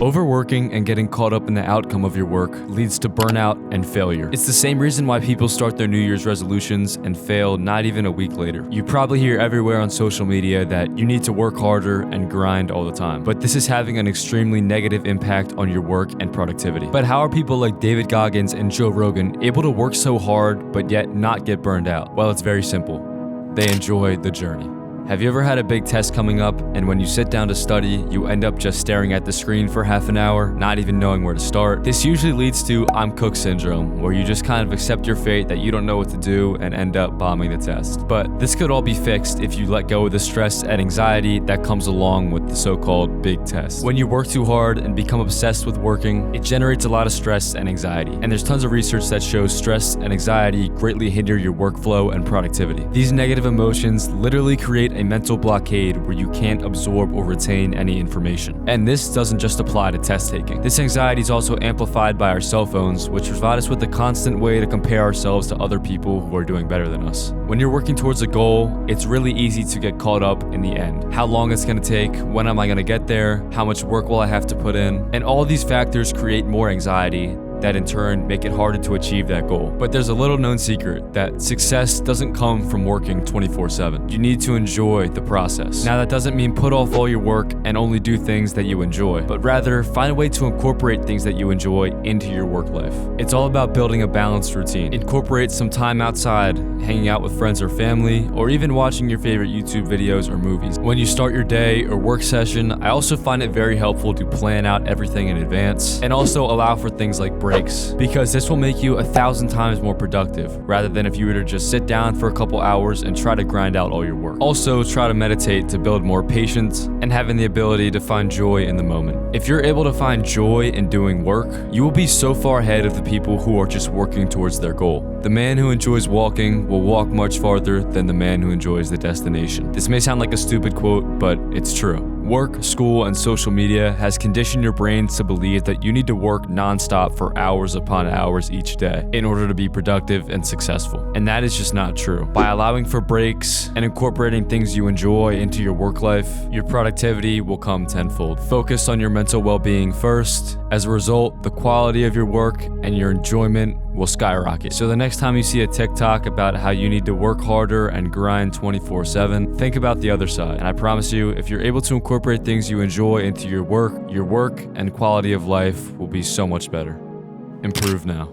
Overworking and getting caught up in the outcome of your work leads to burnout and failure. It's the same reason why people start their New Year's resolutions and fail not even a week later. You probably hear everywhere on social media that you need to work harder and grind all the time, but this is having an extremely negative impact on your work and productivity. But how are people like David Goggins and Joe Rogan able to work so hard but yet not get burned out? Well, it's very simple. They enjoy the journey. Have you ever had a big test coming up, and when you sit down to study, you end up just staring at the screen for half an hour, not even knowing where to start? This usually leads to I'm cooked syndrome, where you just kind of accept your fate that you don't know what to do and end up bombing the test. But this could all be fixed if you let go of the stress and anxiety that comes along with the so-called big test. When you work too hard and become obsessed with working, it generates a lot of stress and anxiety. And there's tons of research that shows stress and anxiety greatly hinder your workflow and productivity. These negative emotions literally create a mental blockade where you can't absorb or retain any information. And this doesn't just apply to test taking. This anxiety is also amplified by our cell phones, which provide us with a constant way to compare ourselves to other people who are doing better than us. When you're working towards a goal, it's really easy to get caught up in the end. How long it's going to take, when am I going to get there, how much work will I have to put in, and all these factors create more anxiety that in turn make it harder to achieve that goal. But there's a little known secret that success doesn't come from working 24/7. You need to enjoy the process. Now that doesn't mean put off all your work and only do things that you enjoy, but rather find a way to incorporate things that you enjoy into your work life. It's all about building a balanced routine. Incorporate some time outside, hanging out with friends or family, or even watching your favorite YouTube videos or movies. When you start your day or work session, I also find it very helpful to plan out everything in advance and also allow for things like breaks, because this will make you 1,000 times more productive rather than if you were to just sit down for a couple hours and try to grind out all your work. Also, try to meditate to build more patience and having the ability to find joy in the moment. If you're able to find joy in doing work, you will be so far ahead of the people who are just working towards their goal. The man who enjoys walking will walk much farther than the man who enjoys the destination. This may sound like a stupid quote, but it's true. Work, school, and social media has conditioned your brains to believe that you need to work nonstop for hours upon hours each day in order to be productive and successful. And that is just not true. By allowing for breaks and incorporating things you enjoy into your work life, your productivity will come tenfold. Focus on your mental well-being first. As a result, the quality of your work and your enjoyment will skyrocket. So the next time you see a TikTok about how you need to work harder and grind 24/7, think about the other side. And I promise you, if you're able to incorporate things you enjoy into your work and quality of life will be so much better. Improve now.